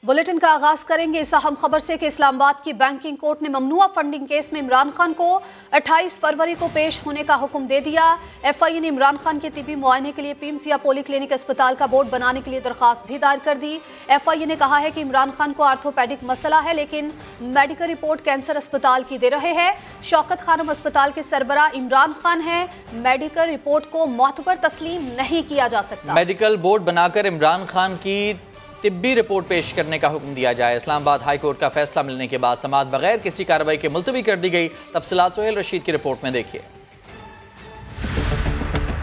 Bulletin का आगाज करेंगे इस अहम खबर से कि इस्लामाबाद की बैंकिंग कोर्ट ने ममनुआ फंडिंग केस में इमरान खान को 28 फरवरी को पेश होने का हुक्म दे दिया। एफआईए ने इमरान खान के तिबी मुआयने के लिए पिम्स या पोली क्लिनिक अस्पताल का बोर्ड बनाने के लिए दरखास्त भी दायर कर दी। एफआईए ने कहा है कि इमरान खान को आर्थोपेडिक मसला है, लेकिन मेडिकल रिपोर्ट कैंसर अस्पताल की दे रहे हैं। शौकत खानम अस्पताल के सरबरा इमरान खान है, मेडिकल रिपोर्ट को मोतबर तस्लीम नहीं किया जा सकता। मेडिकल बोर्ड बनाकर इमरान खान की तिब्बी रिपोर्ट पेश करने का हुक्म दिया जाए। इस्लामाबाद हाई कोर्ट का फैसला मिलने के बाद समाअत बगैर किसी कार्रवाई के मुलतवी कर दी गई। तफसीलात सोहेल रशीद की रिपोर्ट में देखिए।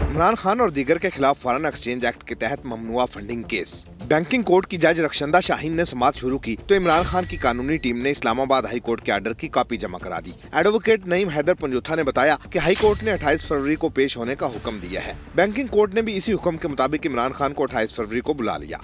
इमरान खान और दीगर के खिलाफ फॉरेन एक्सचेंज एक्ट के तहत ममनुआ फंडिंग केस। बैंकिंग कोर्ट की जज रक्षंदा शाहीन ने समाअत शुरू की तो इमरान खान की कानूनी टीम ने इस्लामाबाद हाई कोर्ट के आर्डर की कॉपी जमा करा दी। एडवोकेट नईम हैदर पंजोथा ने बताया कि हाई कोर्ट ने 28 फरवरी को पेश होने का हुक्म दिया है। बैंकिंग कोर्ट ने भी इसी हुक्म के मुताबिक इमरान खान को 28 फरवरी को बुला लिया।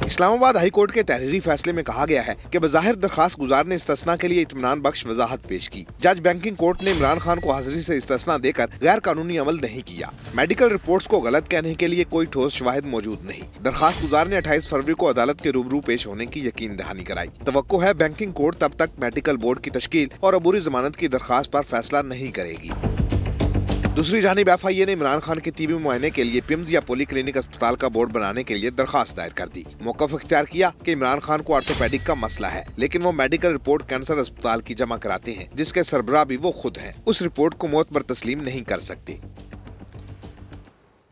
इस्लामाबाद हाई कोर्ट के तहरीरी फैसले में कहा गया है कि बज़ाहिर दरखास्त गुजार ने इस्तिस्ना के लिए इत्मीनान बख्श वजाहत पेश की। जज बैंकिंग कोर्ट ने इमरान खान को हाजिरी से इस्तिस्ना देकर गैर कानूनी अमल नहीं किया। मेडिकल रिपोर्ट्स को गलत कहने के लिए कोई ठोस शवाहिद मौजूद नहीं। दरखास्त गुजार ने 28 फरवरी को अदालत के रूबरू पेश होने की यकीन दहानी कराई। तवक्को है बैंकिंग कोर्ट तब तक मेडिकल बोर्ड की तश्कील और अबूरी जमानत की दरखास्त पर फैसला नहीं करेगी। दूसरी जानिब एफआईए ने इमरान खान के तिबी मुआयने के लिए पिम्स या पोली क्लिनिक अस्पताल का बोर्ड बनाने के लिए दरखास्त दायर कर दी। मौक़िफ़ इख्तियार किया कि इमरान खान को आर्थोपेडिक का मसला है, लेकिन वो मेडिकल रिपोर्ट कैंसर अस्पताल की जमा कराते हैं, जिसके सरबराह भी वो खुद हैं। उस रिपोर्ट को मोतबर तस्लीम नहीं कर सकते।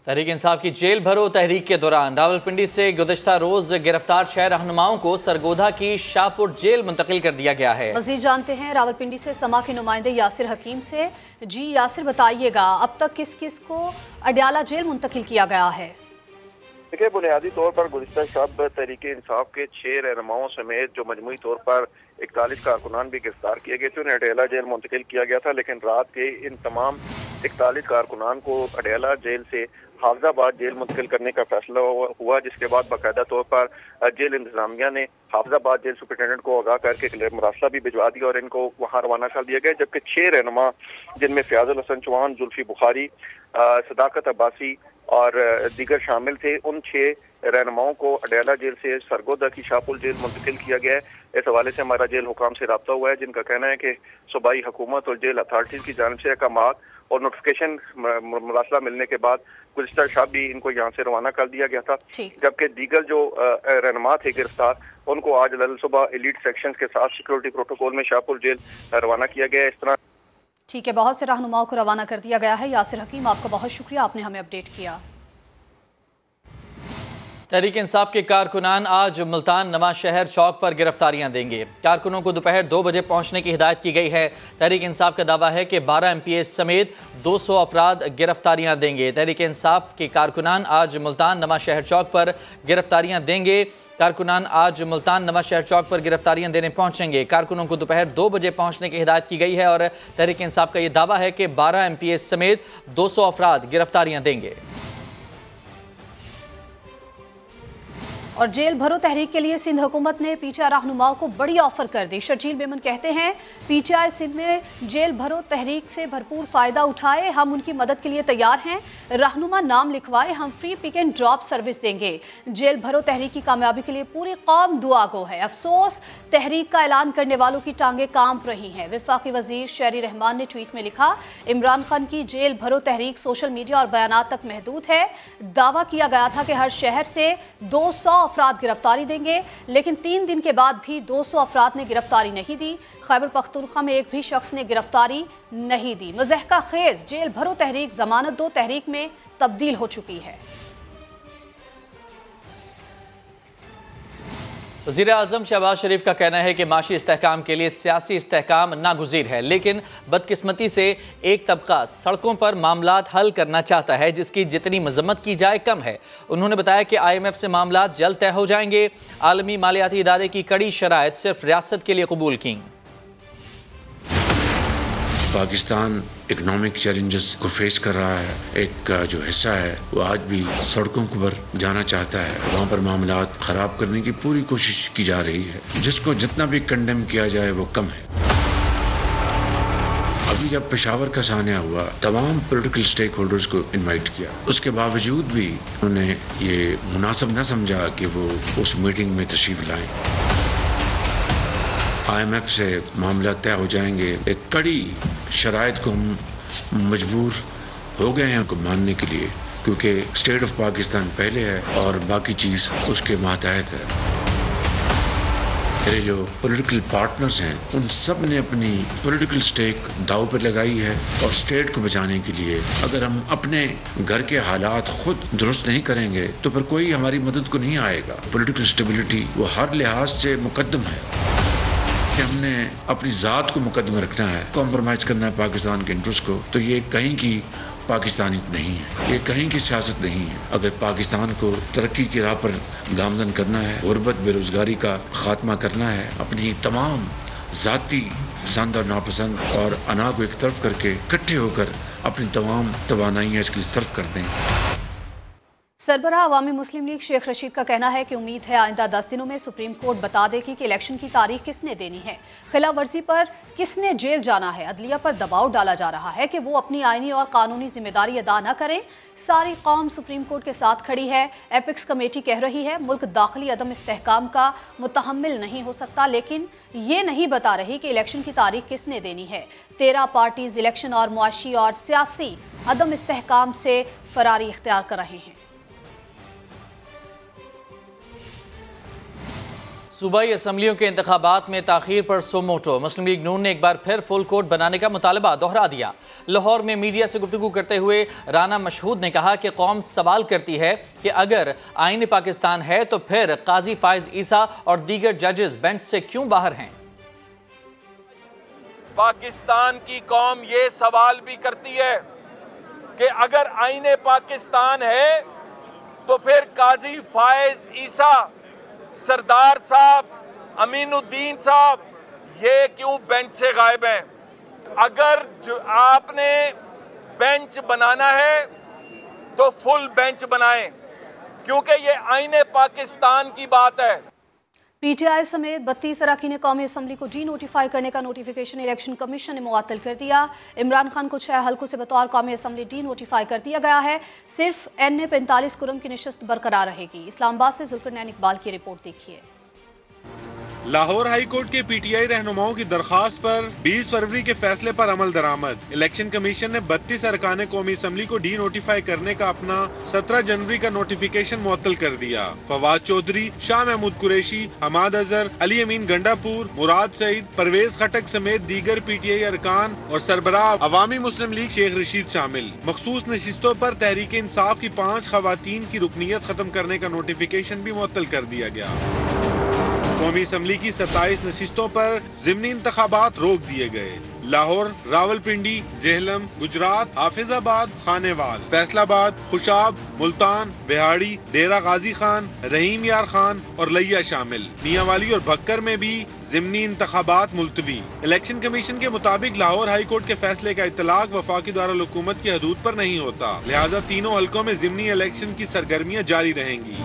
तहरीक इंसाफ की जेल भरो तहरीक के दौरान रावलपिंडी से गुज़श्ता रोज गिरफ्तार 6 रहनुमाओं को सरगोधा की शाहपुर जेल मुंतकिल कर दिया गया है। मज़ीद जानते हैं रावलपिंडी से समा के नुमाइंदे यासिर हकीम से। जी यासिर, बताइएगा अब तक किस किस को अडयाला जेल मुंतकिल किया गया है? देखिए, बुनियादी तौर पर गुज़श्ता शब तहरीक इंसाफ के 6 रहनुमाओं समेत जो मजमूई तौर पर 41 कारकुनान भी गिरफ्तार किए गए थे, उन्हें अडयाला जेल मुंतकिल किया गया था। लेकिन रात के इन तमाम 41 कारकुनान को अडयाला जेल से हाफिजाबाद जेल मुंतकिल करने का फैसला हुआ, जिसके बाद बाकायदा तौर पर जेल इंतजामिया ने हाफिजाबाद जेल सुपरिटेंडेंट को आगाह करके मरासला भी भिजवा दिया और इनको वहाँ रवाना कर दिया गया। जबकि 6 रहनुमा जिनमें फयाजुल हसन चौहान, जुल्फी बुखारी, सदाकत अब्बासी और दीगर शामिल थे, उन 6 रहनुमाओं को अडयाला जेल से सरगोधा की शाहपुर जेल मुंतकिल किया गया है। इस हवाले से हमारा जेल हुकाम से रब्ता हुआ है, जिनका कहना है कि सूबाई हुकूमत और जेल अथॉरिटीज की जानिब से अहकामात और नोटिफिकेशन मरासला मिलने के बाद गुज़श्ता शब भी इनको यहाँ से रवाना कर दिया गया था। जबकि दीगर जो रहनुमा थे गिरफ्तार, उनको आज सुबह एलीट सेक्शन के साथ सिक्योरिटी प्रोटोकॉल में शाहपुर जेल रवाना किया गया है। इस तरह ठीक है, बहुत से रहनुमाओं को रवाना कर दिया गया है। यासिर हकीम, आपका बहुत शुक्रिया, आपने हमें अपडेट किया। तहरीक इंसाफ के कारकुनान आज मुल्तान नवा शहर चौक पर गिरफ्तारियां देंगे। कारकुनों को दोपहर 2 बजे पहुंचने की हिदायत की गई है। तहरीक इंसाफ का दावा है कि 12 MPs समेत 200 अफराद गिरफ्तारियां देंगे। तहरीक इंसाफ के कारकुनान आज मुल्तान नवा शहर चौक पर गिरफ्तारियां देंगे। कारकुनान आज मुल्तान नवा शहर चौक पर गिरफ्तारियां देने पहुंचेंगे। कारकुनों को दोपहर 2 बजे पहुंचने की हिदायत की गई है और तहरीक इंसाफ का यह दावा है कि 12 MPs समेत 200 अफराद गिरफ्तारियां देंगे। और जेल भरो तहरीक के लिए सिंध हुकूमत ने पीटीआई रहनुमाओं को बड़ी ऑफर कर दी। शर्जील मेमन कहते हैं, पीटीआई सिंध में जेल भरो तहरीक से भरपूर फायदा उठाए, हम उनकी मदद के लिए तैयार हैं। रहनुमा नाम लिखवाए, हम free pick and drop service देंगे। जेल भरो तहरीक की कामयाबी के लिए पूरी कौम दुआ गो है। अफसोस, तहरीक का ऐलान करने वालों की टांगें कांप रही हैं। वफाकी वजीर शहरी रहमान ने ट्वीट में लिखा, इमरान खान की जेल भरो तहरीक सोशल मीडिया और बयानात तक महदूद है। दावा किया गया था कि हर शहर से 200 अफराद गिरफ्तारी देंगे, लेकिन 3 दिन के बाद भी 200 अफराद ने गिरफ्तारी नहीं दी। खैबर पख्तूनख्वा में एक भी शख्स ने गिरफ्तारी नहीं दी। मज़हका खेज, जेल भरो तहरीक जमानत दो तहरीक में तब्दील हो चुकी है। वज़ीर आज़म शहबाज शरीफ का कहना है कि माशी इस्तेहकाम के लिए सियासी इस्तेहकाम नागुज़ीर है, लेकिन बदकिस्मती से एक तबका सड़कों पर मामलात हल करना चाहता है, जिसकी जितनी मजम्मत की जाए कम है। उन्होंने बताया कि IMF से मामलात जल्द तय हो जाएंगे। आलमी मालियाती इदारे की कड़ी शराइत सिर्फ रियासत के लिए कबूल की। पाकिस्तान इकोनॉमिक चैलेंजेस को फेस कर रहा है। एक जो हिस्सा है वो आज भी सड़कों पर जाना चाहता है। वहाँ पर मामलात ख़राब करने की पूरी कोशिश की जा रही है। जिसको जितना भी कंडेम किया जाए वो कम है। अभी जब पेशावर का सान्या हुआ तमाम पॉलिटिकल स्टेक होल्डर्स को इनवाइट किया, उसके बावजूद भी उन्होंने ये मुनासिब न समझा कि वो उस मीटिंग में तशरीफ लाएं। IMF से मामला तय हो जाएंगे, एक कड़ी शराइत को हम मजबूर हो गए हैं उनको मानने के लिए, क्योंकि स्टेट ऑफ पाकिस्तान पहले है और बाकी चीज़ उसके मातहत है। मेरे जो पॉलिटिकल पार्टनर्स हैं उन सब ने अपनी पॉलिटिकल स्टेक दाव पर लगाई है, और स्टेट को बचाने के लिए अगर हम अपने घर के हालात खुद दुरुस्त नहीं करेंगे तो फिर कोई हमारी मदद को नहीं आएगा। पॉलिटिकल स्टेबिलिटी वो हर लिहाज से मुकद्दम है कि हमने अपनी ज़ात को मुकद्दम रखना है, कॉम्प्रोमाइज़ करना है पाकिस्तान के इंटरेस्ट को, तो ये कहीं की पाकिस्तानी नहीं है, ये कहीं की सियासत नहीं है। अगर पाकिस्तान को तरक्की की राह पर गामजन करना है, गुर्बत बेरोज़गारी का ख़ात्मा करना है, अपनी तमाम ज़ाती पसंद और नापसंद और अना को एक तरफ करके इकट्ठे होकर अपनी तमाम तवानाइयाँ इसके लिए सर्व करते हैं। सरबराह अवामी मुस्लिम लीग शेख रशीद का कहना है कि उम्मीद है आइंदा 10 दिनों में सुप्रीम कोर्ट बता देगी कि इलेक्शन की तारीख किसने देनी है, खिलाफ वर्जी पर किसने जेल जाना है। अदलिया पर दबाव डाला जा रहा है कि वो अपनी आईनी और कानूनी जिम्मेदारी अदा न करें। सारी कौम सुप्रीम कोर्ट के साथ खड़ी है। एपिक्स कमेटी कह रही है मुल्क दाखिली अदम इस्तेहकाम का मुतहम्मिल नहीं हो सकता, लेकिन ये नहीं बता रही कि इलेक्शन की तारीख किसने देनी है। 13 पार्टीज इलेक्शन और मुआशी और सियासी अदम इस्तेहकाम से फरारी इख्तियार कर रहे हैं। सूबाई असम्बलियों के इंतखाबात में ताखीर पर सोमोटो। मुस्लिम लीग नून ने एक बार फिर फुल कोर्ट बनाने का मुतालबा दोहरा दिया। लाहौर में मीडिया से गुफ्तगू करते हुए राना मशहूद ने कहा कि कौम सवाल करती है कि अगर आईन पाकिस्तान है तो फिर काजी फायज ईसा और दीगर जजेस बेंच से क्यों बाहर हैं। पाकिस्तान की कौम ये सवाल भी करती है कि अगर आईन पाकिस्तान है तो फिर काजी फायज ईसा, सरदार साहब, अमीनुद्दीन साहब ये क्यों बेंच से गायब हैं। अगर जो आपने बेंच बनाना है तो फुल बेंच बनाएं, क्योंकि ये आईने पाकिस्तान की बात है। पीटीआई समेत 32 अरकान कौमी असम्बली को डी नोटिफाई करने का नोटिफिकेशन इलेक्शन कमीशन ने मुअत्तल कर दिया। इमरान खान को 6 हल्कों से बतौर कौमी असम्बली डी नोटिफाई कर दिया गया है। सिर्फ NA 45 कुरम की नशस्त बरकरार रहेगी। इस्लामाबाद से जुल्फिकार इकबाल की रिपोर्ट देखिए। लाहौर हाई कोर्ट के पीटीआई रहनुमाओं की दरखास्त पर 20 फरवरी के फैसले पर अमल दरामद। इलेक्शन कमीशन ने 32 अरकान कौमी असम्बली को डी नोटिफाई करने का अपना 17 जनवरी का नोटिफिकेशन मुअत्तल कर दिया। फवाद चौधरी, शाह महमूद कुरैशी, हमाद अजहर, अली अमीन गंडापुर, मुराद सईद, परवेज खटक समेत दीगर पीटीआई अरकान और सरबराह अवामी मुस्लिम लीग शेख रशीद शामिल। मखसूस नशिस्तों पर तहरीक इंसाफ की 5 खवातीन की रुकनीत खत्म करने का नोटिफिकेशन भी मुअत्तल कर दिया गया। कौमी असम्बली की 27 नशिस्तों पर ज़िमनी इंतखाबात रोक दिए गए। लाहौर, रावलपिंडी, जेहलम, गुजरात, हाफिजाबाद, खानेवाल, फैसलाबाद, खुशाब, मुल्तान, बिहाड़ी, डेरा गाजी खान, रहीम यार खान और लिया शामिल। मियांवाली और भक्कर में भी ज़िमनी इंतखाबात मुलतवी। इलेक्शन कमीशन के मुताबिक लाहौर हाई कोर्ट के फैसले का इतलाक वफाकी दारुल-हुकूमत की हदूद पर नहीं होता, लिहाजा तीनों हल्कों में ज़िमनी इलेक्शन की सरगर्मियाँ जारी रहेंगी।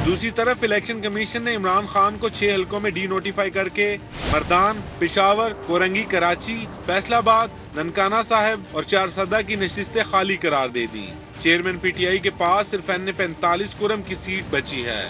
दूसरी तरफ इलेक्शन कमीशन ने इमरान खान को 6 हल्कों में डी नोटिफाई करके मर्दान, पेशावर, कोरंगी, कराची, फैसलाबाद, ननकाना साहिब और चारसदा की नशिस्तें खाली करार दे दी। चेयरमैन पीटीआई के पास सिर्फ NA 45 कुरम की सीट बची है।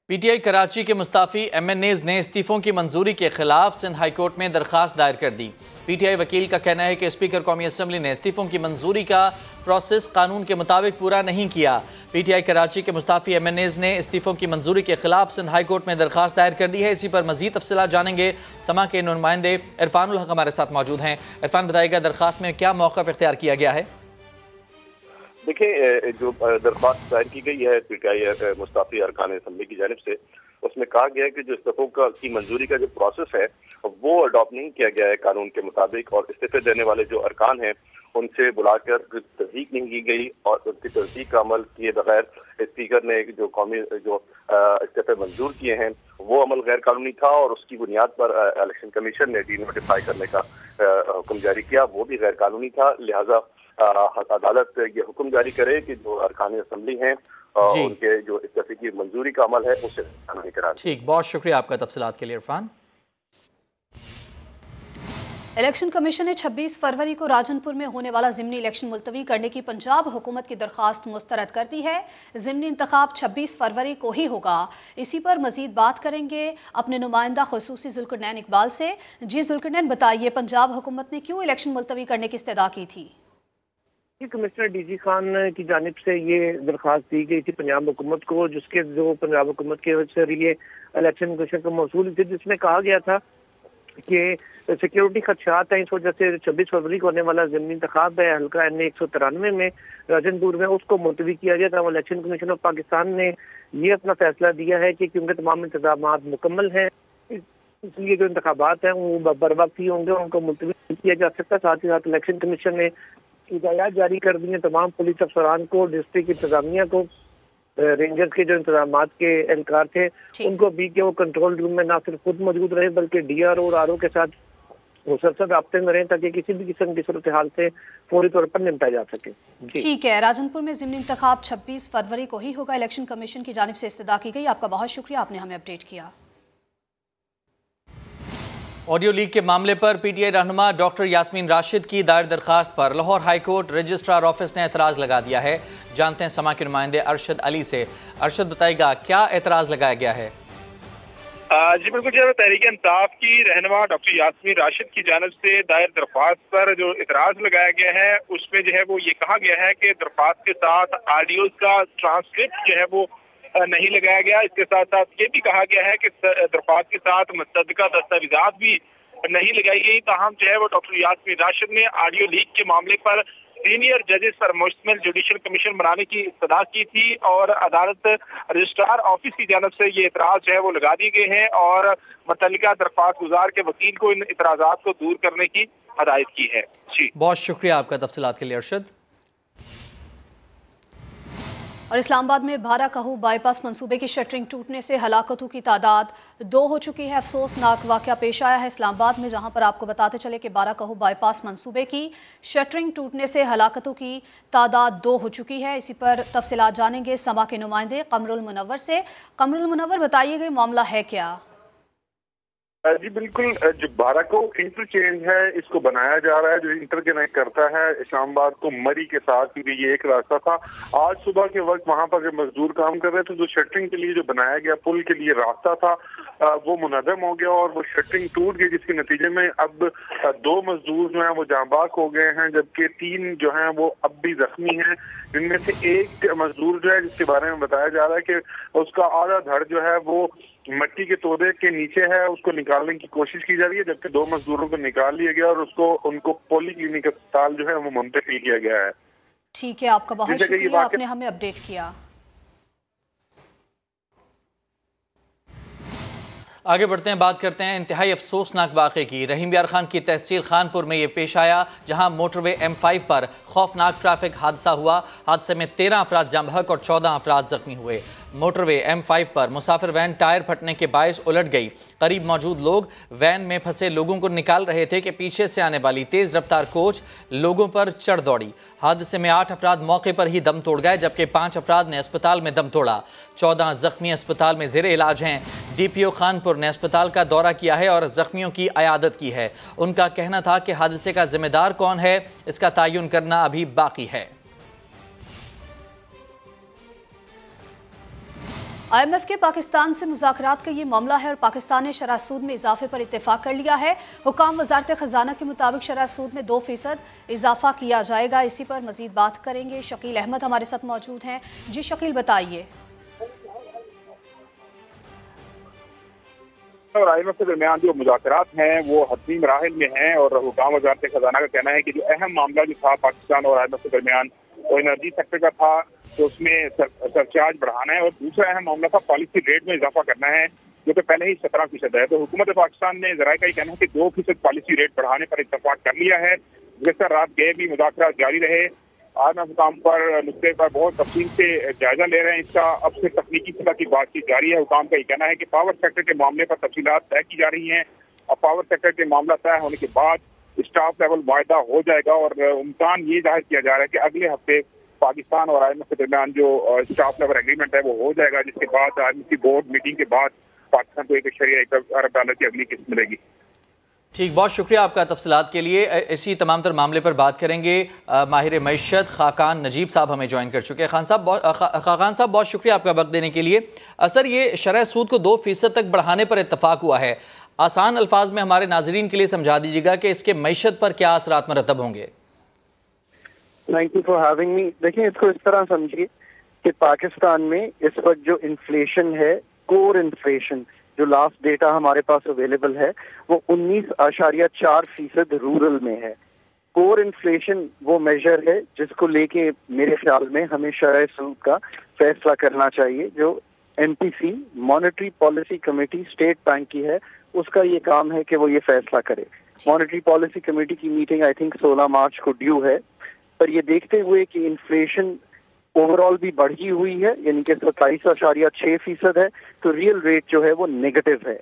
पीटीआई कराची के मुस्ताफी MNAs ने इस्तीफों की मंजूरी के खिलाफ सिंध हाई कोर्ट में दरखास्त दायर कर दी। पीटीआई वकील का कहना है कि स्पीकर कौमी असम्बली ने इस्तीफों की मंजूरी का प्रोसेस कानून के मुताबिक पूरा नहीं किया। पीटीआई कराची के मुस्ताफी MNAs ने इस्तीफों की मंजूरी के खिलाफ सिंध हाई कोर्ट में दरखास्त दायर कर दी है। इसी पर मजीद तफसीलात जानेंगे। समा के नुमाइंदे इरफानुल हक हमारे साथ मौजूद हैं। इरफान, बताइएगा दरखास्त में क्या मौक़िफ़ इख्तियार किया गया है? देखिए, जो दरख्वास्त दायर की गई है पीटीआई मुस्ताफी अरकान असम्बली की जानिब से, उसमें कहा गया है कि जो इस्तीफों की मंजूरी का जो प्रोसेस है वो अडॉप्ट नहीं किया गया है कानून के मुताबिक, और इस्तीफे देने वाले जो अरकान हैं उनसे बुलाकर तस्दीक नहीं की गई और उनकी तस्दीक का अमल किए बगैर स्पीकर ने जो कौमी जो इस्तीफे मंजूर किए हैं वो अमल गैर कानूनी था, और उसकी बुनियाद पर इलेक्शन कमीशन ने डी नोटिफाई करने का हुक्म जारी किया, वो भी गैर कानूनी था। लिहाजा अदालत ये हुक्म जारी करे कि जो अरकान असम्बली हैं उनके जो इस्तीफे की मंजूरी का अमल है उसे कानूनी करार। ठीक, बहुत शुक्रिया आपका तफसीलात के लिए इरफान। इलेक्शन कमीशन ने 26 फरवरी को राजनपुर में होने वाला ज़िमनी इलेक्शन मुलतवी करने की पंजाब हुकूमत की दरख्वास्त मुस्तरद कर दी है। ज़िमनी इंतखाब 26 फरवरी को ही होगा। इसी पर मजीद बात करेंगे अपने नुमाइंदा खुसूसी जुल्करनैन इकबाल से। जी जुल्करनैन, बताइए पंजाब हुकूमत ने क्यों इलेक्शन मुलतवी करने की इस्तदा की थी? कमिश्नर डीजी खान की जानिब से ये दरख्वास्त दी गई थी पंजाब हुकूमत को, जिसके जो पंजाब हुकूमत के जरिए इलेक्शन कमीशन को मौसूल थी, जिसमें कहा गया था कि सिक्योरिटी खदशात हैं, इस वजह से 26 फरवरी को होने वाला ज़िमनी इंतखाब है हल्का NA 193 में राजनपुर में, उसको मुलतवी किया गया था। इलेक्शन कमीशन ऑफ पाकिस्तान ने ये अपना फैसला दिया है कि क्योंकि तमाम इंतजामात मुकम्मल हैं, इसलिए जो इंतखाबात हैं वो बर वक्त ही होंगे, उनको मुलतवी किया जा सकता है। साथ ही साथ इलेक्शन कमीशन ने हिदायत जारी कर दी है तमाम पुलिस अफसरान को, डिस्ट्रिक्ट इंतजामिया को, रेंजर्स के जो इंतजामात के एहलकार थे उनको भी कि वो कंट्रोल रूम में ना सिर्फ खुद मौजूद रहे बल्कि DRO और RO के साथ मुसलसल राब्ते में रहें ताकि किसी भी किस्म की सूरत हाल से फौरी तौर पर निपटा जा सके। ठीक है, राजनपुर में ज़िमनी इंतखाब 26 फरवरी को ही होगा। इलेक्शन कमीशन की जानिब से इस्तदा की गई। आपका बहुत शुक्रिया, आपने हमें अपडेट किया। ऑडियो लीक के मामले पर PTI रहनुमा डॉक्टर यास्मीन राशिद की दायर दरखास्त पर Lahore high court registrar office ने एतराज़ लगा दिया है। जानते हैं समा के नुमाइंदे अरशद अली से। अरशद, बताएगा क्या एतराज़ लगाया गया है? जी बिल्कुल, जो तहरीक इंसाफ की रहनुमा डॉक्टर यास्मीन राशिद की जानिब से दायर दरख्वास्त पर जो एतराज़ लगाया गया है उसमें जो है वो ये कहा गया है कि दरख्वास्त के साथ ऑडियोज का ट्रांसक्रिप्ट जो है वो नहीं लगाया गया। इसके साथ साथ ये भी कहा गया है कि दरख्वास्त के साथ मुस्तदका दस्तावेजात भी नहीं लगाई गई। ताहम जो है वो डॉक्टर यास्मीन राशिद ने ऑडियो लीक के मामले पर सीनियर जजेस पर मुश्तमिल जुडिशल कमीशन बनाने की इस्तदा की थी और अदालत रजिस्ट्रार ऑफिस की जानब से ये एतराज जो है वो लगा दिए गए हैं और मुतल्लिका दरख्वास्त गुजार के वकील को इन एतराजात को दूर करने की हदायत की है। जी बहुत शुक्रिया आपका तफसीलात के लिए अरशद। और इस्लामाबाद में भारा कहू बाईपास मंसूबे की शटरिंग टूटने से हलाकतों की तादाद 2 हो चुकी है। अफसोसनाक वाक़या पेश आया है इस्लामाबाद में, जहां पर आपको बताते चले कि भारा कहू बाईपास मंसूबे की शटरिंग टूटने से हलाकतों की तादाद 2 हो चुकी है। इसी पर तफसीलात जानेंगे समा के नुमाइंदे कमरुल मुनव्वर से। कमरुल मुनव्वर, बताइएगा मामला है क्या? जी बिल्कुल, जो भारा को इंटरचेंज है इसको बनाया जा रहा है, जो इंटरकनेक्ट करता है इस्लामाबाद को मरी के साथ, क्योंकि ये एक रास्ता था। आज सुबह के वक्त वहां पर जब मजदूर काम कर रहे थे तो शटरिंग के लिए जो बनाया गया पुल के लिए रास्ता था वो मुनहदम हो गया और वो शटरिंग टूट गई, जिसके नतीजे में अब 2 मजदूर जो हैं वो जांबाक हो गए हैं, जबकि 3 जो हैं वो अब भी जख्मी हैं। जिनमें से एक मजदूर जो है जिसके बारे में बताया जा रहा है कि उसका आधा धड़ जो है वो मट्टी के तोड़े के नीचे है, उसको निकालने की कोशिश की जा रही है, जबकि 2 मजदूरों को निकाल लिया गया और उनको पोली क्लिनिक अस्पताल जो है वो मुंतकिल किया गया है। ठीक है, आपका बहुत शुक्रिया, आपने हमें अपडेट किया। आगे बढ़ते हैं, बात करते हैं इंतहाई अफसोसनाक वाक़े की। रहीम यार खान की तहसील खानपुर में ये पेश आया, जहां मोटरवे M5 पर खौफनाक ट्रैफिक हादसा हुआ। हादसे में 13 अफराद जाँ बहक और 14 अफराद जख्मी हुए। मोटरवे M5 पर मुसाफिर वैन टायर फटने के बायस उलट गई। करीब मौजूद लोग वैन में फंसे लोगों को निकाल रहे थे कि पीछे से आने वाली तेज रफ्तार कोच लोगों पर चढ़ दौड़ी। हादसे में 8 अफराद मौके पर ही दम तोड़ गए, जबकि 5 अफराद ने अस्पताल में दम तोड़ा। 14 जख्मी अस्पताल में ज़ेरे इलाज हैं। DPO खानपुर ने अस्पताल का दौरा किया है और जख्मियों की अयादत की है। उनका कहना था कि हादसे का जिम्मेदार कौन है इसका तयन करना अभी बाकी है। IMF के पाकिस्तान से मुज़ाकरात का ये मामला है और पाकिस्तान ने शरह सूद में इजाफे पर इत्तेफाक कर लिया है। हुकाम वजारत खजाना के मुताबिक शरह सूद में 2% इजाफा किया जाएगा। इसी पर मजीद बात करेंगे, शकील अहमद हमारे साथ मौजूद हैं। जी शकील, बताइए। और IMF के दरमियान जो मुज़ाकरात हैं वो हतमी मराहिल में हैं और हुकाम वजारत खजाना का कहना है कि जो अहम मामला जो था पाकिस्तान और IMF के दरमियान वो एनर्जी सेक्टर का था, तो उसमें सरचार्ज बढ़ाना है और दूसरा अहम मामला था पॉलिसी रेट में इजाफा करना है, जो कि पहले ही 17% है। तो हुकूमत पाकिस्तान ने जराये का कहना है कि 2% पॉलिसी रेट बढ़ाने पर इत्तेफाक कर लिया है। गुज़श्ता रात गए भी मुज़ाकरात जारी रहे। आज हम हुकाम पर नुक्ते पर बहुत तफसील से जायजा ले रहे हैं इसका। अब से तकनीकी सतह की बातचीत जारी है। हुकाम का ये कहना है कि पावर सेक्टर के मामले पर तफसीलात तय की जा रही हैं और पावर सेक्टर के मामला तय होने के बाद स्टाफ लेवल वायदा हो जाएगा और इम्कान ये जाहिर किया जा रहा है कि अगले हफ्ते पाकिस्तान और IMF के दरमियान जो स्टाफ लेवल एग्रीमेंट है वो हो जाएगा, जिसके बाद IMF की बोर्ड मीटिंग के बाद पाकिस्तान को $1 अरब की अगली किस्त मिलेगी। ٹھیک، بہت شکریہ آپ کا تفصیلات کے لیے۔ اسی تمام تر معاملے پر بات کریں گے، ماہر معیشت خاقان نجیب صاحب ہمیں جوائن کر چکے ہیں۔ خاقان صاحب بہت شکریہ آپ کا وقت دینے کے لیے۔ سر، یہ شرح سود کو 2% تک بڑھانے پر اتفاق ہوا ہے، آسان الفاظ میں ہمارے ناظرین کے لیے سمجھا دیجیے گا کہ اس کے معیشت پر کیا اثرات مرتب ہوں گے؟ Thank you for having me. دیکھیں، اس کو اس طرح سمجھیے کہ پاکستان میں اس وقت جو انفلیشن ہے، کور انفلیشن، جو لاسٹ ڈیٹا ہمارے پاس اویلیبل ہے، وہ 19.4% رورل میں ہے۔ کور انفلیشن وہ میجر ہے جس کو لے کے میرے خیال میں ہمیں شرح سود کا فیصلہ کرنا چاہیے، جو MPC monetary policy committee state bank کی ہے، اس کا یہ کام ہے کہ وہ یہ فیصلہ کرے۔ مانیٹری پالیسی کمیٹی کی میٹنگ آئی تھنک 16 مارچ کو ڈیو ہے، پر یہ دیکھتے ہوئے کہ انفلیشن اوور آل بھی بڑھی ہوئی ہے، یعنی کہ 27.6% ہے، تو ریئل ریٹ جو ہے وہ نیگیٹو ہے۔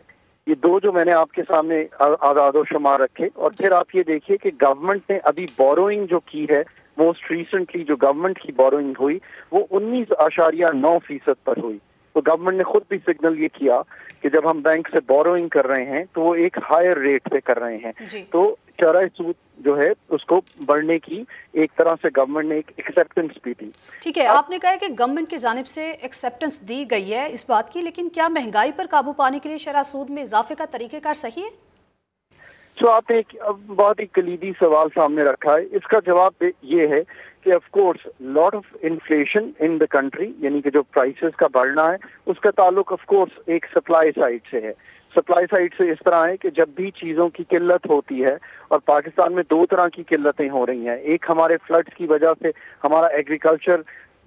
یہ دو جو میں نے آپ کے سامنے اعداد و شمار رکھے، اور پھر آپ یہ دیکھیے کہ گورنمنٹ نے ابھی بوروئنگ جو کی ہے، موسٹ ریسنٹلی جو گورنمنٹ کی بوروئنگ ہوئی وہ 19.9% پر ہوئی۔ تو گورنمنٹ نے خود بھی سگنل یہ کیا کہ جب ہم بینک سے بوروئنگ کر رہے ہیں تو وہ ایک ہائر ریٹ پہ کر رہے ہیں، تو شرح سود جو ہے اس کو بڑھنے کی ایک طرح سے گورنمنٹ نے ایک ایکسیپٹنس بھی دی۔ ٹھیک ہے، آپ نے کہا کہ گورنمنٹ کی جانب سے ایکسیپٹنس دی گئی ہے اس بات کی، لیکن کیا مہنگائی پر قابو پانے کے لیے شرح سود میں اضافے کا طریقہ کار صحیح ہے؟ تو آپ نے ایک بہت ہی کلیدی سوال سامنے رکھا ہے، اس کا جواب یہ ہے کہ of course lot of inflation in the country, یعنی کہ جو پرائسز کا بڑھنا ہے اس کا تعلق آف کورس ایک سپلائی سائڈ سے ہے۔ سپلائی سائڈ سے اس طرح ہے کہ جب بھی چیزوں کی قلت ہوتی ہے، اور پاکستان میں دو طرح کی قلتیں ہو رہی ہیں، ایک ہمارے فلڈز کی وجہ سے ہمارا ایگریکلچر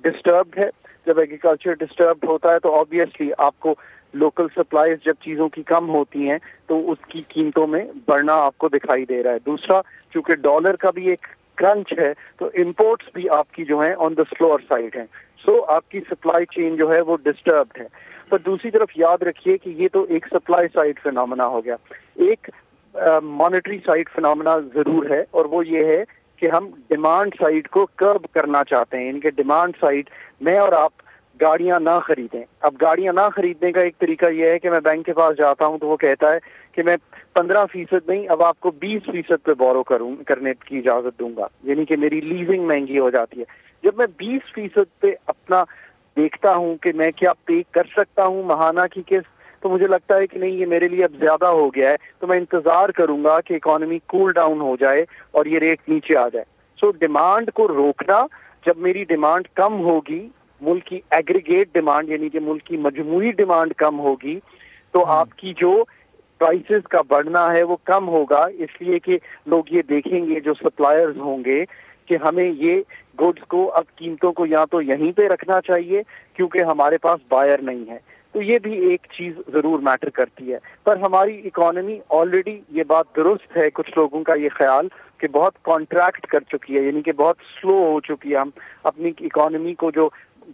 ڈسٹربڈ ہے، جب ایگریکلچر ڈسٹربڈ ہوتا ہے تو آبویسلی آپ کو لوکل سپلائیز جب چیزوں کی کم ہوتی ہیں تو اس کی قیمتوں میں بڑھنا آپ کو دکھائی دے رہا ہے۔ دوسرا، چونکہ ڈالر کا بھی ایک کرنچ ہے تو امپورٹس بھی آپ کی جو ہیں آن دا سلوور سائڈ ہیں، سو آپ کی سپلائی چین جو ہے وہ ڈسٹربڈ ہے۔ پر دوسری طرف یاد رکھیے کہ یہ تو ایک سپلائی سائڈ فینومنا ہو گیا، ایک مانیٹری سائڈ فینومنا ضرور ہے، اور وہ یہ ہے کہ ہم ڈیمانڈ سائڈ کو کرب کرنا چاہتے ہیں، یعنی کہ ڈیمانڈ سائڈ میں اور آپ گاڑیاں نہ خریدیں۔ اب گاڑیاں نہ خریدنے کا ایک طریقہ یہ ہے کہ میں بینک کے پاس جاتا ہوں تو وہ کہتا ہے کہ میں 15% نہیں، اب آپ کو 20% پہ بورو کرنے کی اجازت دوں گا، یعنی کہ میری لیزنگ مہنگی ہو جاتی ہے۔ جب میں 20% پہ اپنا دیکھتا ہوں کہ میں کیا پے کر سکتا ہوں ماہانہ کی قسط، تو مجھے لگتا ہے کہ نہیں، یہ میرے لیے اب زیادہ ہو گیا ہے، تو میں انتظار کروں گا کہ اکانومی کول ڈاؤن ہو جائے اور یہ ریٹ نیچے آ جائے۔ سو ڈیمانڈ کو روکنا، جب میری ڈیمانڈ کم ہوگی، ملک کی ایگریگیٹ ڈیمانڈ یعنی کہ ملک کی مجموعی ڈیمانڈ کم ہوگی، تو آپ کی جو پرائسز کا بڑھنا ہے وہ کم ہوگا، اس لیے کہ لوگ یہ دیکھیں گے، جو سپلائرز ہوں گے، کہ ہمیں یہ گڈز کو اب قیمتوں کو یا تو یہیں پہ رکھنا چاہیے کیونکہ ہمارے پاس بائر نہیں ہے۔ تو یہ بھی ایک چیز ضرور میٹر کرتی ہے، پر ہماری اکانومی آلریڈی، یہ بات درست ہے کچھ لوگوں کا یہ خیال کہ بہت کانٹریکٹ کر چکی ہے، یعنی کہ بہت سلو ہو چکی ہے، ہم اپنی اکانومی کو جو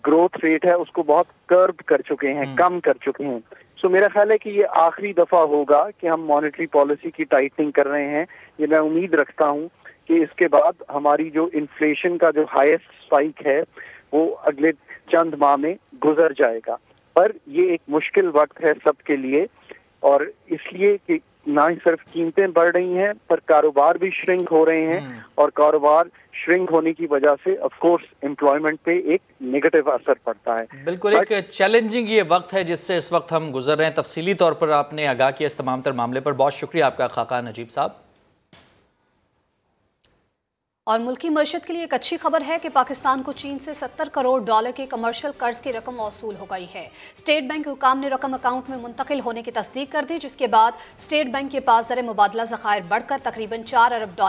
گروتھ ریٹ ہے اس کو بہت کرب کر چکے ہیں، کم کر چکے ہیں۔ سو میرا خیال ہے کہ یہ آخری دفعہ ہوگا کہ ہم مانیٹری پالیسی کی ٹائٹنگ کر رہے ہیں۔ یہ میں امید رکھتا ہوں کہ اس کے بعد ہماری جو انفلیشن کا جو ہائیسٹ اسپائک ہے وہ اگلے چند ماہ میں گزر جائے گا، پر یہ ایک مشکل وقت ہے سب کے لیے، اور اس لیے کہ نہ ہی صرف قیمتیں بڑھ رہی ہیں پر کاروبار بھی شرنک ہو رہے ہیں، اور کاروبار شرنک ہونے کی وجہ سے آف کورس امپلائمنٹ پہ ایک نیگیٹو اثر پڑتا ہے۔ بالکل ایک چیلنجنگ یہ وقت ہے جس سے اس وقت ہم گزر رہے ہیں۔ تفصیلی طور پر آپ نے آگاہ کیا اس تمام تر معاملے پر، بہت شکریہ آپ کا خاقان نجیب صاحب۔ اور ملکی معیشت کے لیے ایک اچھی خبر ہے کہ پاکستان کو چین سے $70 کروڑ کے کمرشل قرض کی رقم موصول ہو گئی ہے۔ اسٹیٹ بینک کے حکام نے رقم اکاؤنٹ میں منتقل ہونے کی تصدیق کر دی، جس کے بعد اسٹیٹ بینک کے پاس زر مبادلہ ذخائر بڑھ کر تقریباً $4 ارب،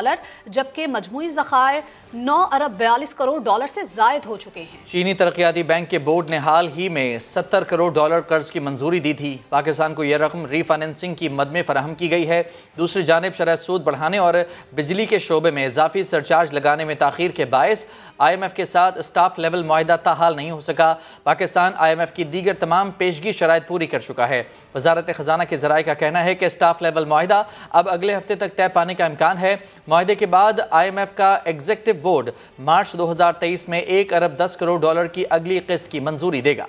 جبکہ مجموعی ذخائر $9 ارب 42 کروڑ سے زائد ہو چکے ہیں۔ چینی ترقیاتی بینک کے بورڈ نے حال ہی میں $70 کروڑ قرض کی منظوری دی تھی۔ پاکستان کو یہ رقم ری فائننسنگ کی مد میں فراہم کی گئی ہے۔ دوسری جانب شرح سود بڑھانے اور بجلی کے شعبے میں اضافی سرچارج لگانے میں تاخیر کے باعث آئی ایم ایف کے ساتھ اسٹاف لیول معاہدہ تاحال نہیں ہو سکا۔ پاکستان آئی ایم ایف کی دیگر تمام پیشگی شرائط پوری کر چکا ہے۔ وزارت خزانہ کے ذرائع کا کہنا ہے کہ اسٹاف لیول معاہدہ اب اگلے ہفتے تک طے پانے کا امکان ہے۔ معاہدے کے بعد آئی ایم ایف کا ایگزیکٹو بورڈ مارچ 2023 میں $1 ارب 10 کروڑ کی اگلی قسط کی منظوری دے گا۔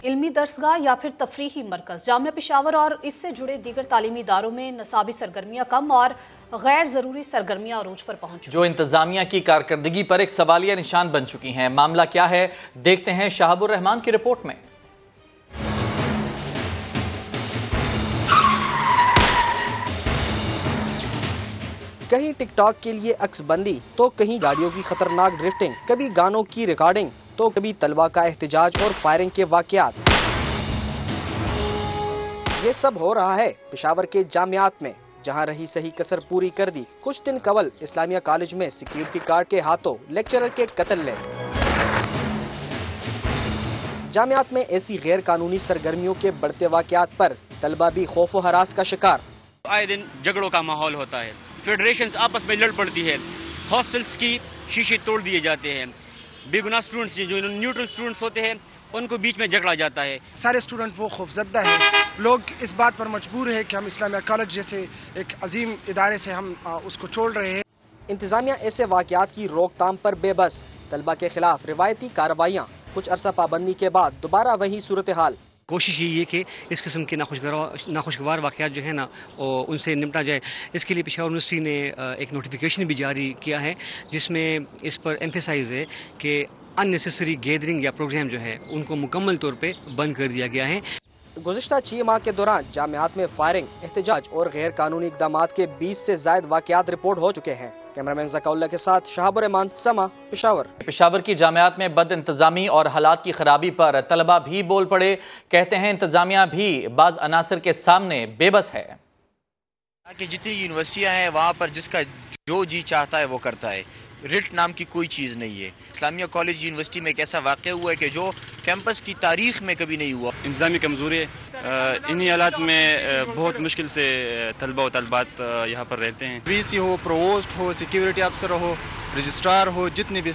इल्मी दरसगाह या फिर तफरीही मरकज़। जामिया पेशावर और इससे जुड़े दीगर तालीमी इदारों में नसाबी सरगर्मियाँ कम और गैर ज़रूरी सरगर्मियाँ अरूज पर पहुँच चुकी, जो इंतज़ामिया की कारकर्दगी पर एक सवालिया निशान बन चुकी हैं। मामला क्या है, देखते हैं शहाबुर रहमान की रिपोर्ट में। कहीं टिकटॉक के लिए अक्सबंदी तो कहीं गाड़ियों की खतरनाक ड्रिफ्टिंग, कभी गानों की रिकॉर्डिंग तो कभी तलबा का एहतजाज और फायरिंग के वाक़यात। ये सब हो रहा है पेशावर के जामियात में, जहां रही सही कसर पूरी कर दी कुछ दिन कबल इस्लामिया कॉलेज में सिक्योरिटी गार्ड के हाथों लेक्चरर के कत्ल ने। जामियात में ऐसी गैर कानूनी सरगर्मियों के बढ़ते वाक़यात पर तलबा भी खौफ व हरास का शिकार। आए दिन झगड़ों का माहौल होता है, फेडरेशंस आपस में लड़ पड़ती है, हॉस्टल्स की शीशे तोड़ दिए जाते हैं, बेगुनाह स्टूडेंट्स जो न्यूट्रल स्टूडेंट्स होते हैं उनको बीच में झगड़ा जाता है। सारे स्टूडेंट वो खौफजदा हैं। लोग इस बात पर मजबूर है कि हम इस्लामिया कॉलेज जैसे एक अजीम इदारे से हम उसको छोड़ रहे हैं। इंतज़ामिया ऐसे वाक़यात की रोकथाम पर बेबस, तलबा के खिलाफ रिवायती कार्रवाइयाँ, कुछ अरसा पाबंदी के बाद दोबारा वही सूरत हाल। कोशिश ये है कि इस किस्म के नाखुशगवार वाक़यात जो है ना उनसे निपटा जाए। इसके लिए पेशावर यूनिवर्सिटी ने एक नोटिफिकेशन भी जारी किया है जिसमें इस पर एम्फेसाइज है कि अननेसेसरी गैदरिंग या प्रोग्राम जो है उनको मुकम्मल तौर पे बंद कर दिया गया है। गुज़िश्ता 6 माह के दौरान जामियात में फायरिंग, एहतजाज और गैर कानूनी इक़दामात के 20 से ज़ायद वाक़यात रिपोर्ट हो चुके हैं। कैमरामैन ज़काउल्लाह के साथ शहाबुर रहमान, समा, पेशावर। पेशावर की जामियात में बद इंतज़ामी और हालात की खराबी पर तलबा भी बोल पड़े। कहते हैं इंतज़ामिया भी बाज़ अनासर के सामने बेबस है। कि जितनी यूनिवर्सिटियां हैं वहाँ पर जिसका जो जी चाहता है वो करता है, रिट नाम की कोई चीज़ नहीं है। इस्लामिया कॉलेज यूनिवर्सिटी में एक ऐसा वाक़या हुआ है कि जो कैंपस की तारीख में कभी नहीं हुआ। इंतज़ामी कमज़ोरी है, इन्हीं हालात में बहुत मुश्किल से तलबा व तलबात यहाँ पर रहते हैं। वीसी हो, प्रोवोस्ट हो, सिक्योरिटी अफसर हो, रजिस्ट्रार हो, जितने भी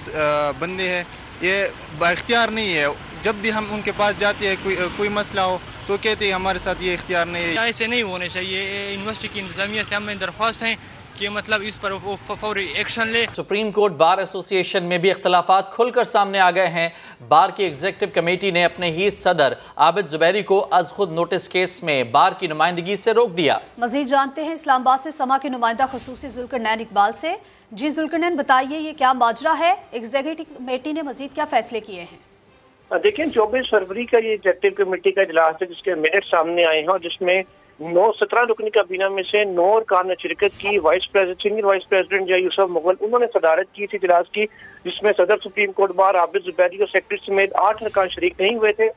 बंदे हैं ये बाइख्तियार नहीं है। जब भी हम उनके पास जाते हैं कोई मसला हो तो कहते हैं हमारे साथ ये इख्तियार नहीं है। ऐसे नहीं होने चाहिए। यूनिवर्सिटी की इंतज़ामिया से हमें दरख्वास्त है कि मतलब इस पर वो फौरी एक्शन ले। सुप्रीम कोर्ट बार एसोसिएशन में भी इख्तलाफात खुलकर सामने आ गए हैं। बार की एग्जीक्यूटिव कमेटी ने अपने ही सदर आबिद जुबैरी को अज खुद नोटिस केस में बार की नुमाइंदगी से रोक दिया। मजीद जानते हैं इस्लामाबाद से समा के नुमाइंदा खुसूसी जुल्करनैन इकबाल से। जी जुल्करनैन, बताइए ये क्या माजरा है, एग्जीक्यूटिव कमेटी ने मजीद क्या फैसले किए हैं? देखिए 24 फरवरी का ये एग्जीक्यूटिव कमेटी का इजलास है जिसके मिनट सामने आए हैं और जिसमें 17 रुकनी काबीना में से 9 अरकान ने शिरकत की। सीनियर वाइस प्रेसिडेंट या यूसुफ मुगल उन्होंने सदारत की थी इजलास की, जिसमें सदर supreme court bar Abid Zubairi और सेक्रेटरी समेत 8 अरकान शरीक नहीं हुए थे।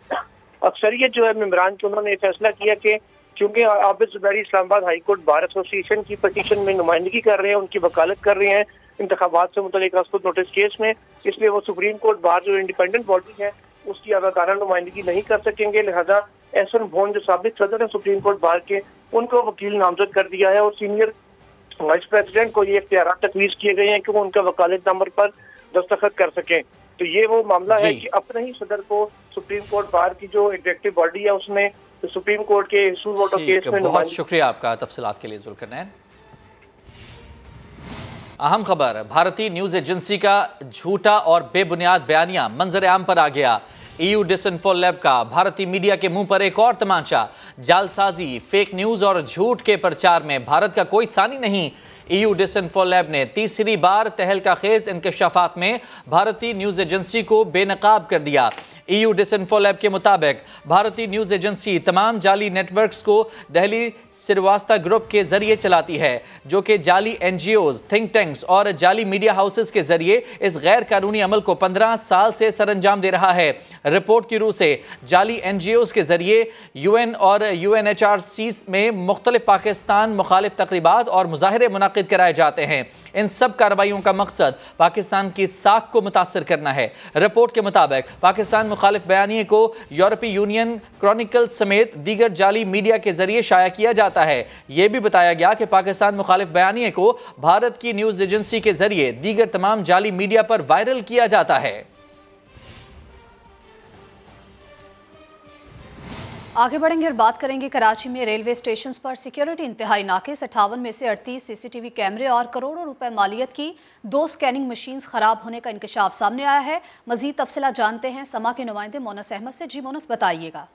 अक्सरियत जो है मेंबरान की, उन्होंने फैसला किया कि क्योंकि Abid Zubairi Islamabad high court bar association की पटिशन में नुमाइंदगी कर रहे हैं, उनकी वकालत कर रहे हैं इंतखाबात से मुतल्लिक नोटिस केस में, इसलिए वो सुप्रीम कोर्ट बार जो इंडिपेंडेंट बॉडी है उसकी आगाकाना नुमाइंदगी नहीं कर सकेंगे। लिहाजा एहसन भोन जो साबिक सदर है सुप्रीम कोर्ट बार के, उनको वकील नामजद कर दिया है और सीनियर वाइस प्रेसिडेंट को ये इख्तियार तजवीज़ किए गए हैं कि वो उनका वकालतनामा पर दस्तखत कर सकें। तो ये वो मामला है कि अपने ही सदर को सुप्रीम कोर्ट बार की जो एग्जीक्यूटिव बॉडी है उसमें सुप्रीम कोर्ट के इशू वोटो केस में। बहुत शुक्रिया आपका तफसीलात के लिए जुल्करनैन। अहम खबर, भारतीय न्यूज एजेंसी का झूठा और बेबुनियाद बयानिया मंजर आम पर आ गया। EU डिसइंफो लैब का भारतीय मीडिया के मुंह पर एक और तमाचा। जालसाजी, फेक न्यूज और झूठ के प्रचार में भारत का कोई सानी नहीं। EU डिसइंफो लैब ने तीसरी बार तहलका खेज इंकशाफात में भारतीय न्यूज एजेंसी को बेनकाब कर दिया। EU डिसइंफो लैब के मुताबिक भारतीय न्यूज एजेंसी तमाम जाली नेटवर्क्स को दहली श्रीवास्तव ग्रुप के जरिए चलाती है, जो कि जाली NGOs, थिंक टैंक्स और जाली मीडिया हाउसेस के जरिए इस गैर कानूनी अमल को 15 साल से सरंजाम दे रहा है। रिपोर्ट की रूह से जाली NGOs के जरिए UN और UNHRC में मुख्तलिफ पाकिस्तान मुखालिफ तकरीबात और मुजाहरे मुनाकिद कराए जाते हैं। इन सब कार्रवाइयों का मकसद पाकिस्तान की साख को मुतासर करना है। रिपोर्ट के मुताबिक पाकिस्तान मुखालिफ बयानिए को यूरोपीय यूनियन क्रॉनिकल समेत दीगर जाली मीडिया के जरिए शाया किया जाता है। यह भी बताया गया कि पाकिस्तान मुखालिफ बयानिए को भारत की न्यूज एजेंसी के जरिए दीगर तमाम जाली मीडिया पर वायरल किया जाता है। आगे बढ़ेंगे और बात करेंगे कराची में रेलवे स्टेशन पर सिक्योरिटी इंतहाई नाकिस। 58 में से 38 CCTV कैमरे और करोड़ों रुपए मालियत की 2 स्कैनिंग मशीन्स खराब होने का इंकशाफ सामने आया है। मजीद तफसीलात जानते हैं समा के नुमाइंदे मोनस अहमद से। जी मोनस, बताइएगा।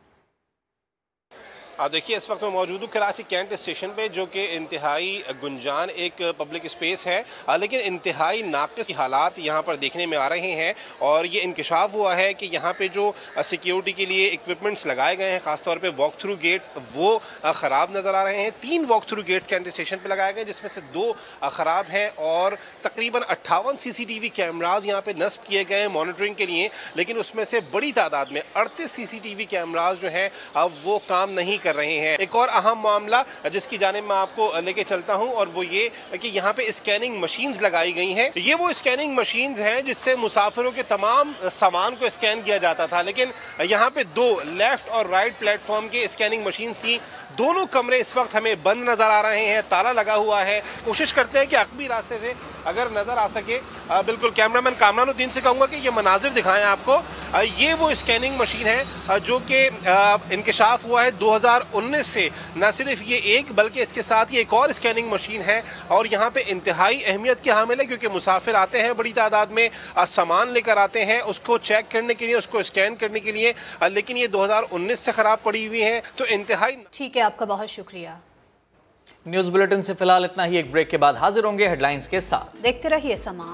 देखिए, इस वक्त मैं मौजूद हूँ कराची कैंट स्टेशन पे, जो कि इंतहाई गुंजान एक पब्लिक स्पेस है, लेकिन इंतहाई नाक़िस हालात यहाँ पर देखने में आ रहे हैं। और ये इंकशाफ हुआ है कि यहाँ पे जो सिक्योरिटी के लिए इक्विपमेंट्स लगाए गए हैं, ख़ासतौर पे वॉक थ्रू गेट्स, वो ख़राब नज़र आ रहे हैं। 3 walk through gates cantt station पर लगाए गए, जिसमें से 2 ख़राब हैं और तकरीबन 58 CCTV कैमराज यहाँ पर नस्ब किए गए हैं मॉनिटरिंग के लिए, लेकिन उसमें से बड़ी तादाद में 38 CCTV कैमराज जो हैं अब वो काम नहीं कर रहे हैं। एक और अहम मामला जिसकी जानिब मैं आपको लेके चलता हूं, और वो ये कि यहाँ पे स्कैनिंग मशीन्स लगाई गई हैं। ये वो स्कैनिंग मशीन्स हैं जिससे मुसाफिरों के तमाम सामान को स्कैन किया जाता था, लेकिन यहाँ पे 2 लेफ्ट और राइट प्लेटफॉर्म की स्कैनिंग मशीन्स थी। दोनों कमरे इस वक्त हमें बंद नजर आ रहे हैं, ताला लगा हुआ है। कोशिश करते हैं कि अकबी रास्ते से अगर नजर आ सके, बिल्कुल कैमरामैन कामरानुद्दीन से कहूँगा कि ये मनाजिर दिखाएं आपको। ये वो स्कैनिंग मशीन है जो कि इंकशाफ हुआ है 2019 से। न सिर्फ ये एक, बल्कि इसके साथ ही एक और स्कैनिंग मशीन है, और यहाँ पे इंतहाई अहमियत की हामिल है, क्योंकि मुसाफिर आते हैं बड़ी तादाद में, सामान लेकर आते हैं उसको चेक करने के लिए, उसको स्कैन करने के लिए, लेकिन ये 2019 से ख़राब पड़ी हुई है। तो इंतहाई ठीक है, आपका बहुत शुक्रिया। न्यूज़ बुलेटिन से फिलहाल इतना ही। एक ब्रेक के बाद हाजिर होंगे हेडलाइंस के साथ। देखते रहिए समा।